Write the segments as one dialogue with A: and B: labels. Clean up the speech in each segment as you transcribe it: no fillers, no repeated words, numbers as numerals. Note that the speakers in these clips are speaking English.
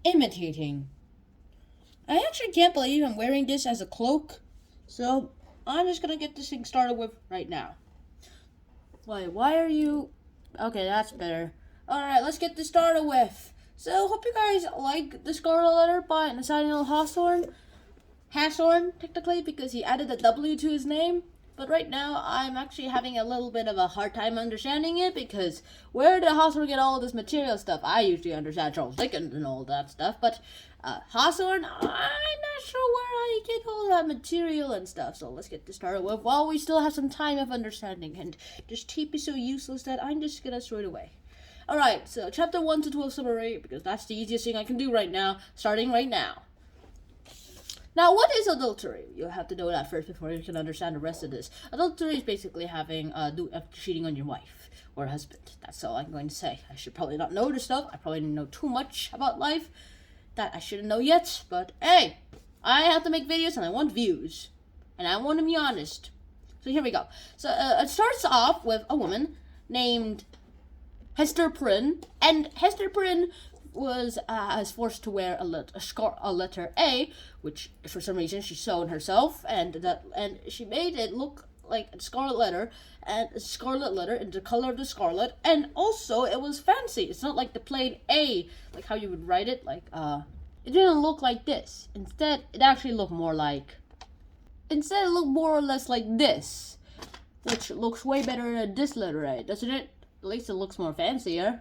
A: imitating. I actually can't believe I'm wearing this as a cloak, so I'm just gonna get this thing started with right now. Why are you... Okay, that's better. Alright, let's get this started with. So, hope you guys like the Scarlet Letter by NATHANIEL Hawthorne, technically, because he added a W to his name. But right now, I'm actually having a little bit of a hard time understanding it, because where did Hawthorne get all this material stuff? I usually understand Charles Dickens and all that stuff, but Hawthorne, I'm not sure where I get all that material and stuff. So let's get this started with, while we still have some time of understanding, and this tape is so useless that I'm just gonna throw it away. Alright, so chapter 1 to 12 summary, because that's the easiest thing I can do right now, starting right now. Now, what is adultery? You have to know that first before you can understand the rest of this. Adultery is basically having cheating on your wife or husband. That's all I'm going to say. I should probably not know this stuff. I probably didn't know too much about life that I shouldn't know yet. But hey, I have to make videos and I want views. And I want to be honest. So here we go. So it starts off with a woman named Hester Prynne. And Hester Prynne was forced to wear a letter A, which for some reason she sewed herself, and she made it look like a scarlet letter, and a scarlet letter in the color of the scarlet, and also it was fancy. It's not like the plain A, like how you would write it, like it didn't look like this. Instead, it actually looked more or less like this, which looks way better than this letter A, doesn't it? At least it looks more fancier.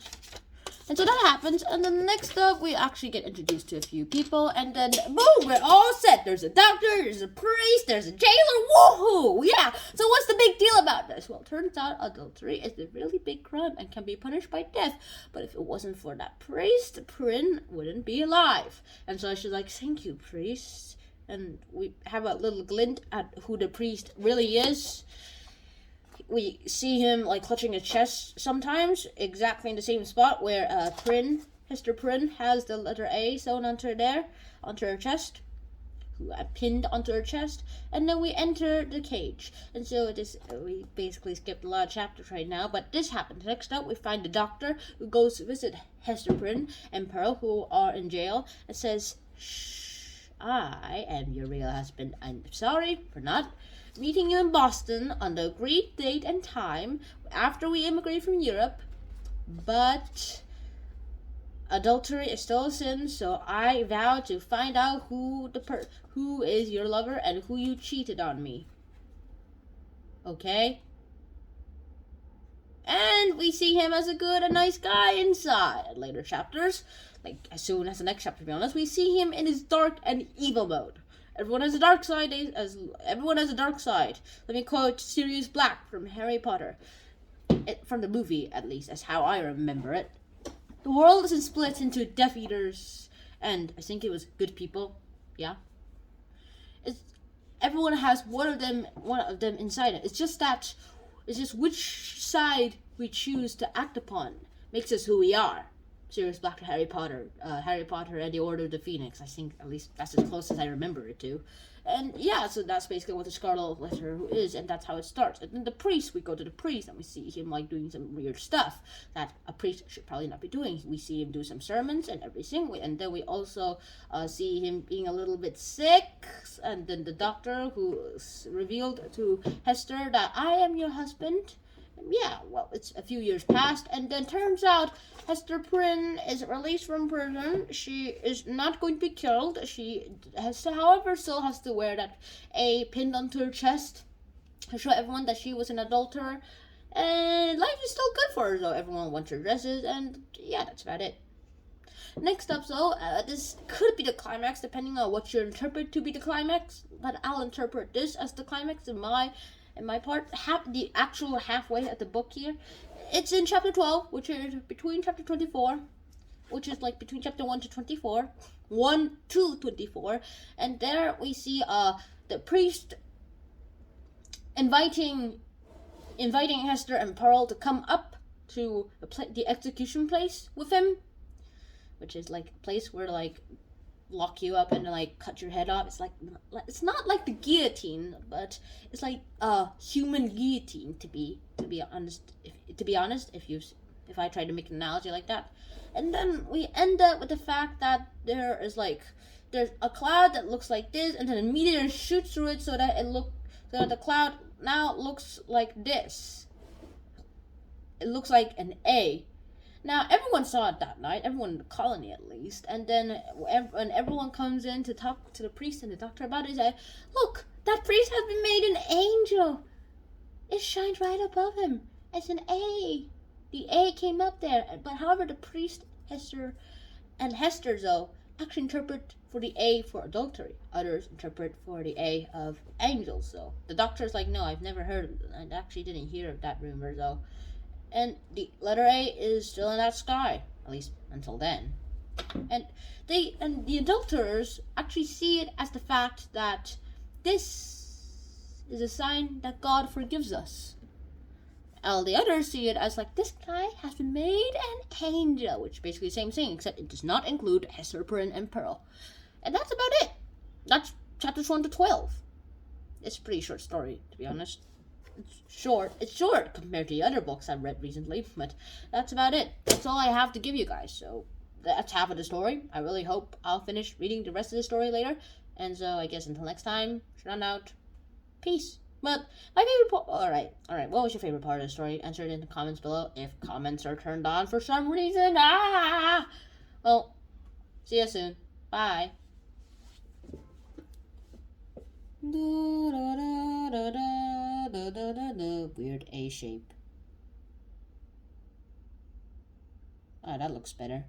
A: And so that happens, and then next up, we actually get introduced to a few people, and then, boom, we're all set. There's a doctor, there's a priest, there's a jailer, woohoo! Yeah, so what's the big deal about this? Well, it turns out adultery is a really big crime and can be punished by death, but if it wasn't for that priest, Prynne wouldn't be alive. And so she's like, thank you, priest. And we have a little glint at who the priest really is. We see him like clutching his chest sometimes, exactly in the same spot where Hester Prynne has the letter A sewn onto her chest, pinned onto her chest, and then we enter the cage. And so we basically skipped a lot of chapters right now, but this happens. Next up, we find the doctor who goes to visit Hester Prynne and Pearl, who are in jail, and says, "Shh, I am your real husband. I'm sorry for not meeting you in Boston on the agreed date and time after we immigrate from Europe, but adultery is still a sin, so I vow to find out who is your lover and who you cheated on me. Okay?" And we see him as a nice guy inside. Later chapters, like as soon as the next chapter, to be honest, we see him in his dark and evil mode. Everyone has a dark side. Everyone has a dark side. Let me quote Sirius Black from Harry Potter, from the movie at least, as how I remember it. The world isn't split into Death Eaters and I think it was good people. Yeah. Everyone has one of them inside it. It's just which side we choose to act upon makes us who we are. Sirius Black to Harry Potter and the Order of the Phoenix. I think at least that's as close as I remember it to. And yeah, so that's basically what the Scarlet Letter is, and that's how it starts. And then the priest, we go to the priest and we see him like doing some weird stuff that a priest should probably not be doing. We see him do some sermons and everything, and then we also see him being a little bit sick. And then the doctor who revealed to Hester that I am your husband. Yeah, well, it's a few years past, and then turns out Hester Prynne is released from prison. She is not going to be killed. She however, still has to wear that A pinned onto her chest to show everyone that she was an adulterer. And life is still good for her, though. Everyone wants her dresses, and yeah, that's about it. Next up, so, this could be the climax, depending on what you interpret to be the climax, but I'll interpret this as the climax in my part, the actual halfway at the book here. It's in chapter 12, which is between chapter 24, which is like between chapter 1 to 24, 1 to 24, and there we see the priest inviting Hester and Pearl to come up to the execution place with him, which is like a place where like lock you up and like cut your head off. It's not like the guillotine, but it's like a human guillotine to be honest. If you've if I try to make an analogy like that. And then we end up with the fact that there's a cloud that looks like this, and then a meteor shoots through it so that the cloud now looks like this. It looks like an A. Now, everyone saw it that night, everyone in the colony at least, and then when everyone comes in to talk to the priest and the doctor about it, they say, look, that priest has been made an angel. It shines right above him. It's an A. The A came up there, but however, the priest, Hester, though, actually interpret for the A for adultery. Others interpret for the A of angels, though. The doctor's like, no, I've never heard, I actually didn't hear of that rumor, though. And the letter A is still in that sky, at least until then. And the adulterers actually see it as the fact that this is a sign that God forgives us. All the others see it as like, this guy has been made an angel, which is basically the same thing, except it does not include Hester, Perrin, and Pearl. And that's about it. That's chapters 1 to 12. It's a pretty short story, to be honest. It's short compared to the other books I've read recently, but that's about it. That's all I have to give you guys. So that's half of the story. I really hope I'll finish reading the rest of the story later. And so I guess until next time, run out. Peace. But my favorite part. Alright. What was your favorite part of the story? Answer it in the comments below if comments are turned on for some reason. Well, see you soon. Bye. Weird A shape. Oh, that looks better.